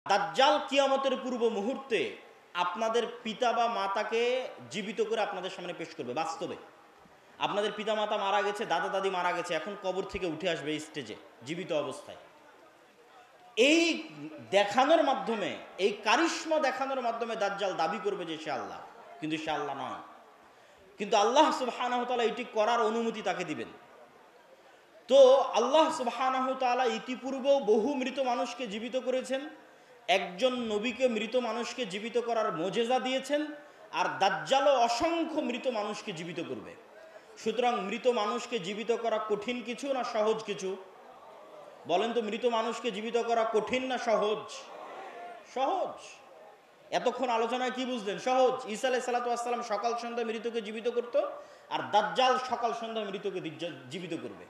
দাজ্জাল কিয়ামতের পূর্ব মুহূর্তে আপনাদের পিতা বা মাতাকে জীবিত করে আপনাদের সামনে পেশ করবে। বাস্তবে আপনাদের পিতা মাতা মারা গেছে, দাদা দাদি মারা গেছে, এখন কবর থেকে উঠে আসবে এই স্টেজে জীবিত অবস্থায়। এই দেখানোর মাধ্যমে, এই কারিশমা দেখানোর মাধ্যমে দাজ্জাল দাবি করবে যে সে আল্লাহ, কিন্তু সে আল্লাহ নয়। কিন্তু আল্লাহ সুবহানাহু ওয়া তাআলা এটি করার অনুমতি তাকে দিবেন। তো আল্লাহ সুবহানাহু ওয়া তাআলা ইতিপূর্বেও বহু মৃত মানুষকে জীবিত করেছেন, একজন নবীকে মৃত মানুষকে জীবিত করার মোজেজা দিয়েছেন, আর দাজ্জালও অসংখ্য মৃত মানুষকে জীবিত করবে। সুতরাং মৃত মানুষকে জীবিত করা কঠিন কিছু না সহজ কিছু? বলেন তো, মৃত মানুষকে জীবিত করা কঠিন না সহজ? সহজ। এতক্ষণ আলোচনায় কি বুঝলেন? সহজ। ঈসা আলাইহিস সালাতু ওয়াস সালাম সকাল সন্ধ্যা মৃতকে জীবিত করত, আর দাজ্জাল সকাল সন্ধ্যা মৃতকে জীবিত করবে।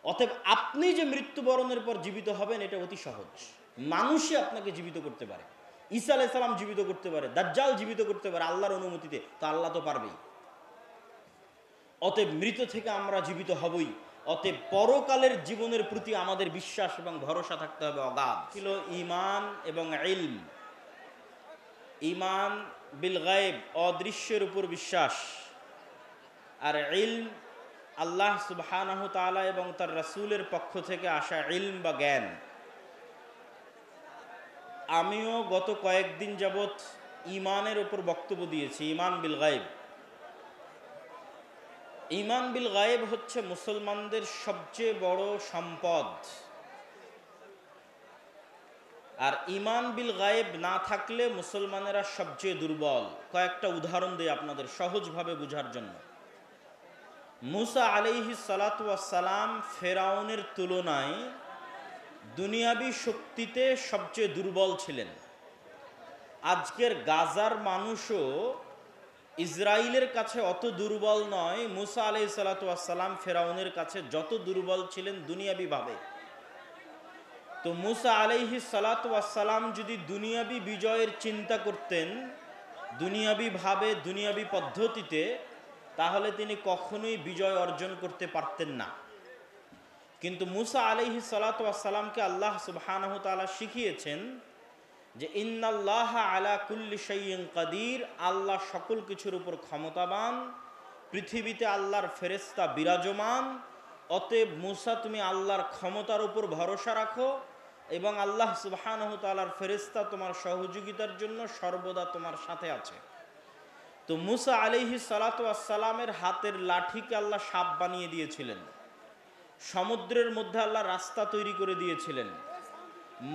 অতএব আপনি যে মৃত্যুবরণের পর জীবিত হবেন এটা অতি সহজ। মানুষই আপনাকে জীবিত করতে পারে, ঈসা আলাইহিস সালাম জীবিত করতে পারে, দাজ্জাল জীবিত করতে পারে আল্লাহর অনুমতিতে, তো আল্লাহ তো পারবেই। অতএব মৃত থেকে আমরা জীবিত হবই। অতএব পরকালের জীবনের প্রতি আমাদের বিশ্বাস এবং ভরসা থাকতে হবে অগাধ। ছিল ঈমান এবং ইলম। ঈমান বিল গায়ব, অদৃশ্যের উপর বিশ্বাস, আর ইলম আল্লাহ সুবহানাহু তাআলা এবং তার রাসূলের পক্ষ থেকে আসা ইলম বা জ্ঞান। আমিও গত কয়েকদিন যাবৎ ঈমানের উপর বক্তব্য দিয়েছি। ঈমান বিল গায়ব। ঈমান বিল গায়েব হচ্ছে মুসলমানদের সবচেয়ে বড় সম্পদ। আর ঈমান বিল গায়েব না থাকলে মুসলমানেরা সবচেয়ে দুর্বল। কয়েকটা উদাহরণ দিই আপনাদের সহজভাবে বোঝার জন্য। মুসা আলাইহিস সালাতু ওয়াস সালাম ফেরাউনের তুলনায় দুনিয়াবি শক্তিতে সবচেয়ে দুর্বল ছিলেন। আজকের গাজার মানুষও ইসরায়েলের কাছে অত দুর্বল নয় মুসা আলাইহিস সালাতু ওয়াস সালাম ফেরাউনের কাছে যত দুর্বল ছিলেন দুনিয়াবিভাবে। তো মুসা আলাইহিস সালাতু ওয়াস সালাম যদি দুনিয়াবি বিজয়ের চিন্তা করতেন দুনিয়াবিভাবে, দুনিয়াবি পদ্ধতিতে, তাহলে তিনি কখনোই বিজয় অর্জন করতে পারতেন না। কিন্তু মুসা আলাইহিস সালাতু ওয়াস সালামকে আল্লাহ সুবহানাহু ওয়া তাআলা শিখিয়েছেন যে ইন্নাল্লাহা আলা কুল্লি শাইইন কাদির, আল্লাহ সকল কিছুর উপর ক্ষমতাবান, পৃথিবীতে আল্লাহর ফেরেশতা বিরাজমান। অতএব মুসা তুমি আল্লাহর ক্ষমতার উপর ভরসা রাখো এবং আল্লাহ সুবহানাহু তাআলার ফেরেশতা তোমার সহযোগিতার জন্য সর্বদা তোমার সাথে আছে। তো মুসা আলাইহিস সালাতু ওয়াস সালামের হাতের লাঠিকে আল্লাহ সাপ বানিয়ে দিয়েছিলেন, সমুদ্রের মধ্যে আল্লাহ রাস্তা তৈরি করে দিয়েছিলেন,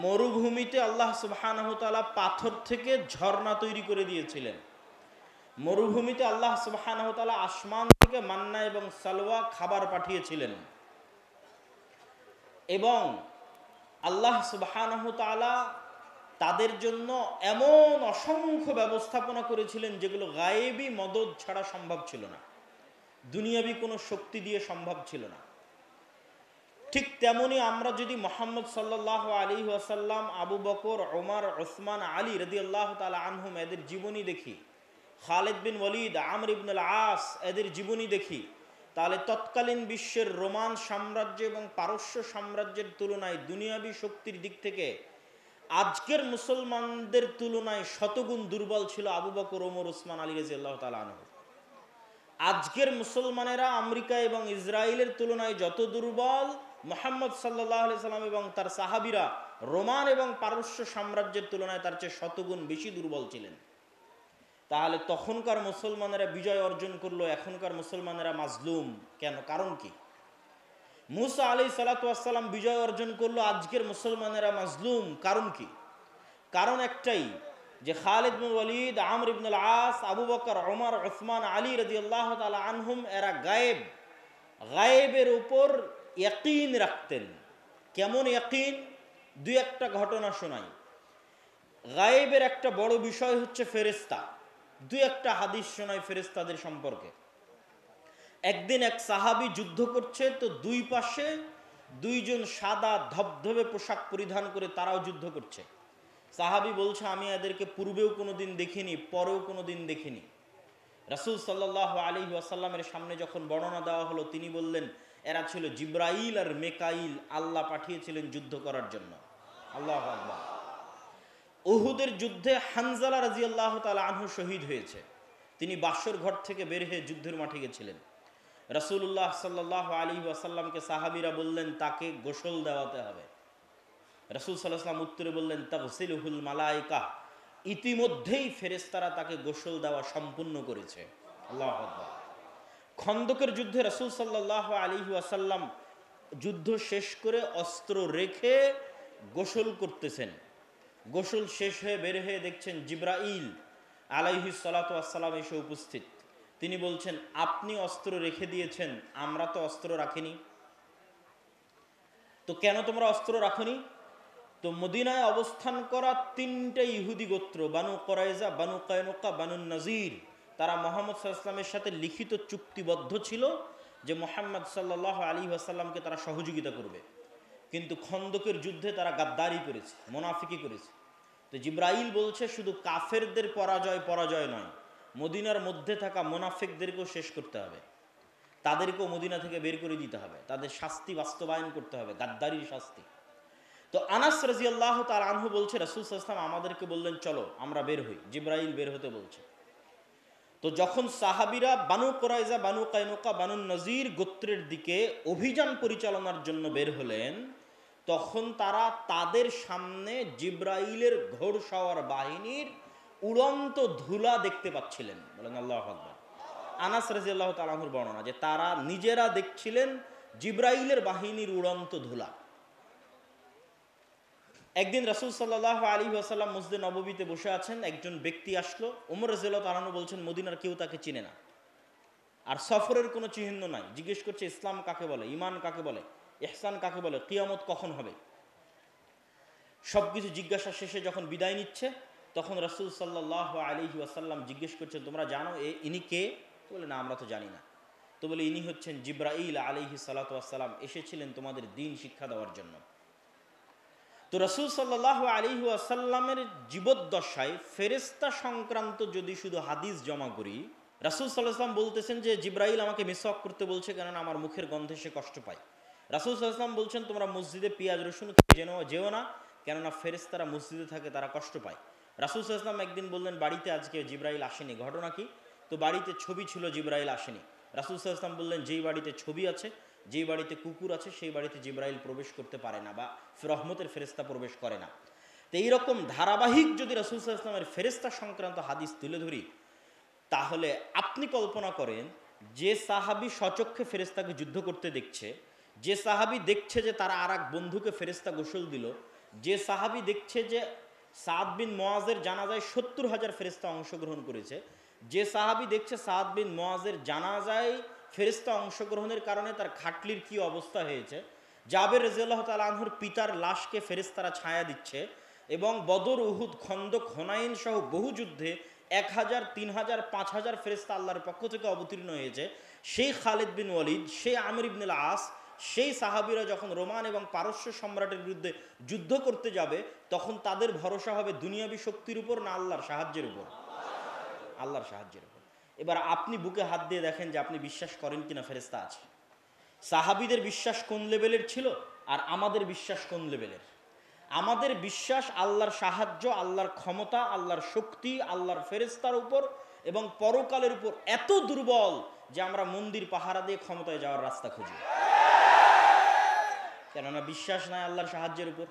মরুভূমিতে আল্লাহ সুবহানাহু তাআলা পাথর থেকে ঝর্ণা তৈরি করে দিয়েছিলেন, মরুভূমিতে আল্লাহ সুবহানাহু তাআলা আসমান থেকে মান্না এবং সালওয়া খাবার পাঠিয়েছিলেন, এবং আল্লাহ সুবহানাহু তাআলা তাদের জন্য এমন অসংখ্য ব্যবস্থাপনা করেছিলেন যেগুলো গায়েবী মদদ ছাড়া সম্ভব ছিল না, দুনিয়াবি কোনো শক্তি দিয়ে সম্ভব ছিল না। ঠিক তেমনি আমরা যদি মুহাম্মদ সাল্লাল্লাহু আলাইহি ওয়াসাল্লাম, আবু বকর, ওমর, ওসমান, আলী রাদিয়াল্লাহু তাআলা আনহুম এদের জীবনী দেখি, খালিদ বিন ওয়ালিদ, আমর ইবনে আল আস এদের জীবনী দেখি, তাহলে তৎকালীন বিশ্বের রোমান সাম্রাজ্য এবং পারস্য সাম্রাজ্যের তুলনায় দুনিয়াবি শক্তির দিক থেকে আজকের মুসলমানদের তুলনায় শতগুণ দুর্বল ছিল আবু বকর, ওমর, ওসমান, আলী রাদিয়াল্লাহু তাআলা আনহু। আজকের মুসলমানেরা আমেরিকা এবং ইসরায়েলের তুলনায় যত দুর্বল, মুহাম্মদ সাল্লাল্লাহু আলাইহি সাল্লাম এবং তার সাহাবীরা রোমান এবং পারস্য সাম্রাজ্যের তুলনায় তার চেয়ে শতগুণ বেশি দুর্বল ছিলেন। তাহলে তখনকার মুসলমানেরা বিজয় অর্জন করলো, এখনকার মুসলমানেরা মাজলুম কেন? কারণ কি? মুসা আলাইহিস সালাতু ওয়াস সালাম বিজয় অর্জন করলো, আজকের মুসলমানেরা মাজলুম, কারণ কি? কারণ একটাই, যে খালিদ বিন ওয়ালিদ, আমর ইবনে আল আস, আবু বকর, ওমর, ওসমান, আলী রাদিয়াল্লাহু তাআলা আনহুম এরা গায়েবের উপর ইয়াকিন রাখতেন। কেমন ইয়াকিন? দুই একটা ঘটনা শোনাই। গায়েবের একটা বড় বিষয় হচ্ছে ফেরেশতা। দুই একটা হাদিস শোনাই ফেরেশতাদের সম্পর্কে। একদিন এক সাহাবী যুদ্ধ করছে, তো দুই পাশে দুইজন সাদা ধবধবে পোশাক পরিধান করে তারাও যুদ্ধ করছে। সাহাবী বলছে আমি এদেরকে পূর্বেও কোনোদিন দেখিনি, পরেও কোনোদিন দেখিনি। রাসূল সাল্লাল্লাহু আলাইহি ওয়াসাল্লামের সামনে যখন বর্ণনা দেওয়া হলো, তিনি বললেন এরা ছিল জিবরাইল আর মেকাইল, আল্লাহ পাঠিয়েছিলেন যুদ্ধ করার জন্য। আল্লাহু আকবার। উহুদের যুদ্ধে হানজালা রাদিয়াল্লাহু তাআলা আনহু শহীদ হয়েছে। তিনি বাসর ঘর থেকে বের হয়ে যুদ্ধের মাঠে গেছিলেন। রাসূলুল্লাহ সাল্লাল্লাহু আলাইহি ওয়াসাল্লামকে সাহাবীরা বললেন তাকে গোসল দেওয়াতে হবে। রাসূল সাল্লাল্লাহু আলাইহি ওয়াসাল্লাম উত্তরে বললেন তাগসিলুহুল মালায়েকা, ইতিমধ্যেই ফেরেশতারা তাকে গোসল দেওয়া সম্পূর্ণ করেছে। আল্লাহু আকবার। খন্দকের যুদ্ধে রাসূল সাল্লাল্লাহু আলাইহি ওয়াসাল্লাম যুদ্ধ শেষ করে অস্ত্র রেখে গোসল করতেছেন। গোসল শেষ হয়ে বের হয়ে দেখছেন জিবরাইল আলাইহিস সালাতু ওয়াস সালাম এসে উপস্থিত। তিনি বলছেন আপনি অস্ত্র রেখে দিয়েছেন, আমরা তো অস্ত্র রাখিনি। তো কেন তোমরা অস্ত্র রাখনি? তো মদিনায় অবস্থান করা তিনটা ইহুদি গোত্র, বানু কুরাইজা, বানু কায়নুকা, বানু নাজির, তারা মুহাম্মদ সাল্লাল্লাহু আলাইহি ওয়াসাল্লামের সাথে লিখিত চুক্তিবদ্ধ ছিল যে মুহাম্মদ সাল্লাল্লাহু আলাইহি ওয়াসাল্লামকে তারা সহযোগিতা করবে। কিন্তু খন্দকের যুদ্ধে তারা গাদ্দারি করেছে, মুনাফিকি করেছে। তো জিবরাইল বলছে শুধু কাফেরদের পরাজয় নয়, মদিনার মধ্যে থাকা মুনাফিকদেরকেও শেষ করতে হবে, তাদেরকেও মদিনা থেকে বের করে দিতে হবে, তাদের শাস্তি বাস্তবায়ন করতে হবে, গাদ্দারির শাস্তি। তো আনাস রাদিয়াল্লাহু তাআলা আনহু বলছে রাসূল সাল্লাল্লাহু আলাইহি ওয়াসাল্লাম আমাদেরকে বললেন চলো আমরা বের হই, জিবরাইল বের হতে বলছে। তো যখন সাহাবীরা বানু কুরাইজা, বানু কায়নুকা, বানু নজির গোত্রের দিকে অভিযান পরিচালনার জন্য বের হলেন, তখন তারা তাদের সামনে জিবরাইলের ঘোড়সওয়ার বাহিনীর উড়ন্ত ধুলা দেখতে পাচ্ছিলেন। বলেন আল্লাহু আকবার। আনাস রাদিয়াল্লাহু তাআলা আনহুর বর্ণনা যে তারা নিজেরা দেখছিলেন জিবরাইলের বাহিনীর উড়ন্ত ধুলা। একদিন রাসূল সাল্লাল্লাহু আলাইহি ওয়াসাল্লাম মসজিদে নববীতে বসে আছেন, একজন ব্যক্তি আসলো। ওমর রাদিয়াল্লাহু তাআলা আনহু বলছেন মদিনার কেউ তাকে চিনে না, আর সফরের কোনো চিহ্ন নাই। জিজ্ঞেস করছে ইসলাম কাকে বলে, ঈমান কাকে বলে, ইহসান কাকে বলে, কিয়ামত কখন হবে। সবকিছু জিজ্ঞাসা শেষে যখন বিদায় নিচ্ছে, তখন রাসূল সাল্লাল্লাহু আলাইহি ওয়াসাল্লাম জিজ্ঞেস করছেন তোমরা জানো ইনি কে? বলে না আমরা তো জানি না। তো বলে ইনি হচ্ছেন জিবরাইল আলাইহিস সালাতু ওয়াস সালাম, এসেছিলেন তোমাদের দ্বীন শিক্ষা দেওয়ার জন্য। তো রাসূল সাল্লাল্লাহু আলাইহি ওয়াসাল্লামের জীবদ্দশায় ফেরেশতা সংক্রান্ত যদি শুধু হাদিস জমা করি, রাসূল সাল্লাল্লাহু আলাইহি ওয়াসাল্লাম বলতেছেন যে জিবরাইল আমাকে মিসওয়াক করতে বলছে কেননা আমার মুখের গন্ধে সে কষ্ট পায়। রাসূল সাল্লাল্লাহু আলাইহি ওয়াসাল্লাম বলছেন তোমরা মসজিদে পেঁয়াজ রসুন যেও না, কেননা ফেরেশতারা মসজিদে থাকে, তারা কষ্ট পায়। রাসূল সাল্লাল্লাহু আলাইহি ওয়াসাল্লাম একদিন বললেন বাড়িতে আজকে জিবরাইল আসেনি, ঘটনা কি? তো বাড়িতে ছবি ছিল, জিবরাইল আসেনি। রাসূল সাল্লাল্লাহু আলাইহি ওয়াসাল্লাম বললেন যেই বাড়িতে ছবি আছে, যেই বাড়িতে কুকুর আছে, সেই বাড়িতে জিবরাইল প্রবেশ করতে পারে না বা রহমতের ফেরেশতা প্রবেশ করে না। তো এইরকম ধারাবাহিক যদি রাসূল সাল্লাল্লাহু আলাইহি ওয়াসাল্লামের ফেরেশতা সংক্রান্ত হাদিস তুলে ধরি, তাহলে আপনি কল্পনা করেন যে সাহাবী স্বচক্ষে ফেরেশতাকে যুদ্ধ করতে দেখছে, যে সাহাবী দেখছে যে তারা আর এক বন্ধুকে ফেরেশতা গোসল দিল, যে সাহাবী দেখছে যে সাদ বিন মুআজের জানাজায় ৭০,০০০ ফেরেশতা অংশগ্রহণ করেছে, যে সাহাবী দেখছে সাদ বিন মুআজের জানাজায় ফেরেশতা অংশগ্রহণের কারণে তার খাটলির কি অবস্থা হয়েছে, জাবের রাদিয়াল্লাহু তাআলা আনহুর পিতার লাশকে ফেরেশতারা ছায়া দিচ্ছে, এবং বদর, উহুদ, খন্দক, হুনাইন সহ বহু যুদ্ধে ১,০০০, ৩,০০০, ৫,০০০ ফেরেশতা আল্লাহর পক্ষ থেকে অবতীর্ণ হয়েছে, সেই খালিদ বিন ওয়ালিদ, সেই আমির ইবনুল আস, সেই সাহাবীরা যখন রোমান এবং পারস্য সম্রাটের বিরুদ্ধে যুদ্ধ করতে যাবে, তখন তাদের ভরসা হবে দুনিয়াবী শক্তির উপর না আল্লাহর সাহায্যের উপর? আল্লাহর সাহায্যের উপর। এবার আপনি বুকে হাত দিয়ে দেখেন যে আপনি বিশ্বাস করেন কিনা ফেরেশতা আছে। সাহাবীদের বিশ্বাস কোন লেভেলের ছিল আর আমাদের বিশ্বাস কোন লেভেলের? আমাদের বিশ্বাস আল্লাহর সাহায্য, আল্লাহর ক্ষমতা, আল্লাহর শক্তি, আল্লাহর ফেরেশতার উপর এবং পরকালের উপর এত দুর্বল যে আমরা মন্দির পাহারা দিয়ে ক্ষমতায় যাওয়ার রাস্তা খুঁজি, কেননা বিশ্বাস নাই আল্লাহর সাহায্যের উপর।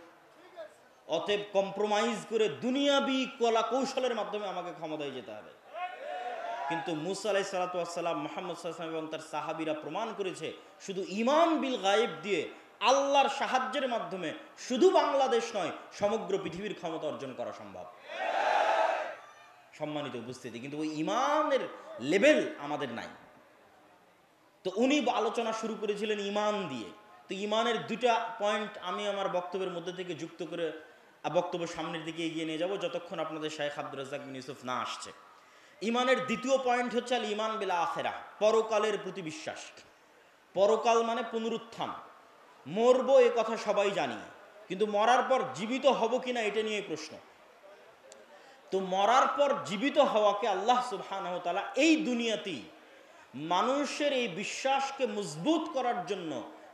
অতএব কম্প্রোমাইজ করে দুনিয়াবি কলা কৌশলের মাধ্যমে আমাকে ক্ষমতায় যেতে হবে। কিন্তু মুসা আলাইহিস সালাতু ওয়াস সালাম, মুহাম্মদ সাল্লাল্লাহু আলাইহি ওয়াসাল্লাম এবং তার সাহাবীরা প্রমাণ করেছে শুধু ঈমান বিল গায়েব দিয়ে আল্লাহর সাহায্যের মাধ্যমে শুধু বাংলাদেশ নয় সমগ্র পৃথিবীর ক্ষমতা অর্জন করা সম্ভব। সম্মানিত উপস্থিতি, কিন্তু ওই ঈমানের লেভেল আমাদের নাই। তো উনি আলোচনা শুরু করেছিলেন ঈমান দিয়ে। তো ঈমানের দুটা পয়েন্ট আমি আমার বক্তব্যের মধ্যে থেকে যুক্ত করে বক্তব্য সামনের দিকে এগিয়ে নিয়ে যাব যতক্ষণ আপনাদের শাইখ আব্দুর রাজ্জাক বিন ইউসুফ না আসছে। ঈমানের দ্বিতীয় পয়েন্ট হচ্ছে আল ঈমান বিল আখিরাহ, পরকালের প্রতি বিশ্বাস। পরকাল মানে পুনরুত্থান। মরবো এ কথা সবাই জানি, কিন্তু মরার পর জীবিত হব কিনা এটা নিয়ে প্রশ্ন। তো মরার পর জীবিত হওয়াকে আল্লাহ সুবহানাহু ওয়া তাআলা এই দুনিয়াতেই মানুষের এই বিশ্বাসকে মজবুত করার জন্য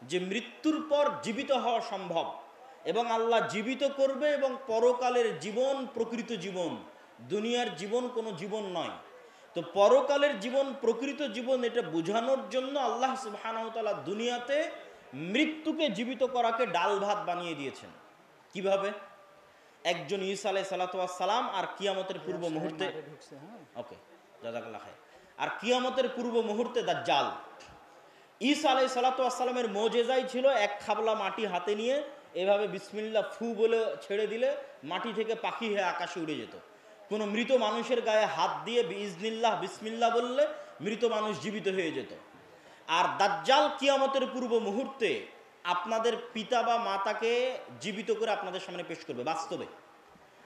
যে মৃত্যুর পর জীবিত হওয়া সম্ভব, এবং আল্লাহ জীবিত করবে, এবং পরকালের জীবন প্রকৃত জীবন, দুনিয়ার জীবন কোনো জীবন নয়। তো পরকালের জীবন প্রকৃত জীবন এটা বোঝানোর জন্য আল্লাহ সুবহানাহু ওয়া তাআলা দুনিয়াতে মৃত্যুকে জীবিত করাকে ডাল ভাত বানিয়ে দিয়েছেন। কিভাবে? একজন ঈসা আলাইহিস সালাতু ওয়াস সালাম আর কিয়ামতের পূর্ব মুহূর্তে, ওকে জাযাকাল্লাহ খাইর, আর কিয়ামতের পূর্ব মুহূর্তে দাজ্জাল। ঈসা আলাইহিস সালাতু ওয়াস সালামের মুজিজাই ছিল এক খাবলা মাটি হাতে নিয়ে এভাবে বিসমিল্লাহ ফু বলে ছেড়ে দিলে মাটি থেকে পাখি হয়ে আকাশে উড়ে যেত। কোনো মৃত মানুষের গায়ে হাত দিয়ে বিইজনিল্লাহ বিসমিল্লাহ বললে মৃত মানুষ জীবিত হয়ে যেত। আর দাজ্জাল কিয়ামতের পূর্ব মুহূর্তে আপনাদের পিতা বা মাতাকে জীবিত করে আপনাদের সামনে পেশ করবে বাস্তবে।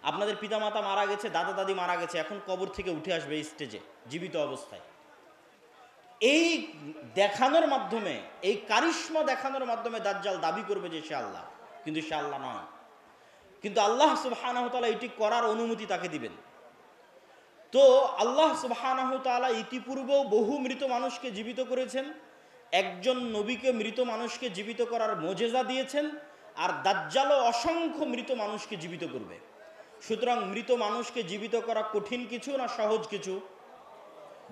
আপনাদের পিতা মাতা মারা গেছে, দাদা দাদি মারা গেছে, এখন কবর থেকে উঠে আসবে এই স্টেজে জীবিত অবস্থায়। এই দেখানোর মাধ্যমে, এই কারিশমা দেখানোর মাধ্যমে দাজ্জাল দাবি করবে যে সে আল্লাহ, কিন্তু সে আল্লাহ নয়। কিন্তু আল্লাহ সুবহানাহু ওয়া তাআলা এটি করার অনুমতি তাকে দিবেন। তো আল্লাহ সুবহানাহু ওয়া তাআলা ইতিপূর্বেও বহু মৃত মানুষকে জীবিত করেছেন, একজন নবীকে মৃত মানুষকে জীবিত করার মুজিজা দিয়েছেন, আর দাজ্জালও অসংখ্য মৃত মানুষকে জীবিত করবে। সুতরাং মৃত মানুষকে জীবিত করা কঠিন কিছু না সহজ কিছু?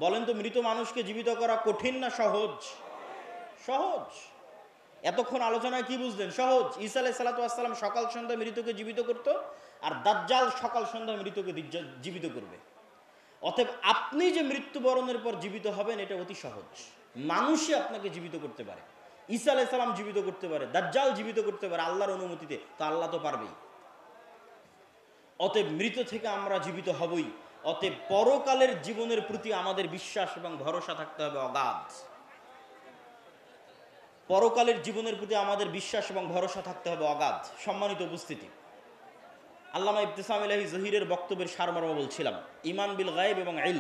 বলেন তো, মৃত মানুষকে জীবিত করা কঠিন না সহজ? সহজ। এতক্ষণ আলোচনায় কি বুঝলেন? সহজ। ঈসা আলাইহিস সালাতু ওয়াস সালাম সকাল সন্ধ্যা মৃতকে জীবিত করত, আর দাজ্জাল সকাল সন্ধ্যা মৃতকে জীবিত করবে। অতএব আপনি যে মৃত্যুবরণের পর জীবিত হবেন এটা অতি সহজ। মানুষই আপনাকে জীবিত করতে পারে। ঈসা আলাইহিস সালাম জীবিত করতে পারে, দাজ্জাল জীবিত করতে পারে আল্লাহর অনুমতিতে, তো আল্লাহ তো পারবেই। অতএব মৃত থেকে আমরা জীবিত হবই। অতএব পরকালের জীবনের প্রতি আমাদের বিশ্বাস এবং ভরসা থাকতে হবে অগাধ। পরকালের জীবনের প্রতি আমাদের বিশ্বাস এবং ভরসা থাকতে হবে অগাধ। সম্মানিত উপস্থিতি, আল্লামা ইবতিসাম ইলাহি জহিরের বক্তব্যের সারমর্ম বলছিলাম। ঈমান বিল গায়ব এবং ইলম